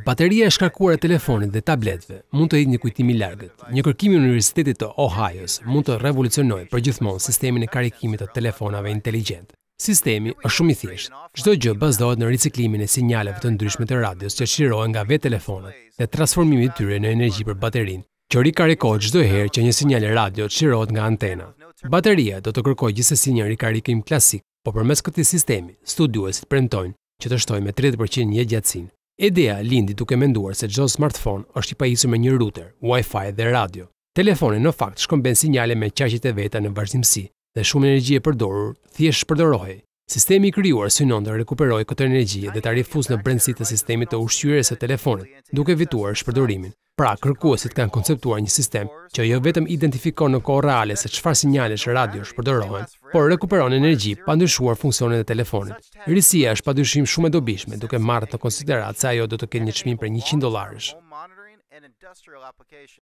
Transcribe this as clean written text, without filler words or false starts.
Bateria e shkarkuar e telefonit dhe tabletëve mund të jetë një kujtim i largët. Një kërkim i Universitetit të Ohio's mund të revolucionojë përgjithmonë sistemin e karikimit të telefonave inteligjent. Sistemi është shumë i thjeshtë. Çdo gjë bazohet në riciklimin e sinjaleve të ndryshme të radios që çlirohen nga vetë telefonët dhe transformimin e tyre në energji për baterinë, që rikarikohet çdo herë që një sinjal radio çlirohet nga antena. Bateria do të kërkojë gjithsesi një rikarikim klasik, por përmes këtij sistemi, studiuesit premtojnë që të shtojë me 30% një gjatësinë. Ideja lindi duke menduar se çdo smartphone është i pajisur me një router, Wi-Fi dhe radio. Telefoni në fakt shkëmben sinjale me qaqjet e veta në vazhdimsi dhe shumë energji e përdorur thjesht shpërdorohej. Sistemi i krijuar synon të rekuperojë këtë energji dhe ta rifuzë në brendësi të sistemit të ushqyerjes së telefonit, duke evituar shpërdorimin. Pra, kërkuesit kanë konceptuar një sistem që jo vetëm identifikon në kohë reale se çfarë sinjalesh radio shpërdorohen, por rekuperon energji pa ndryshuar funksionin e telefonit. Risia është padyshim shumë e dobishme, duke marrë në konsiderat se ajo do të ketë një çmim për $100.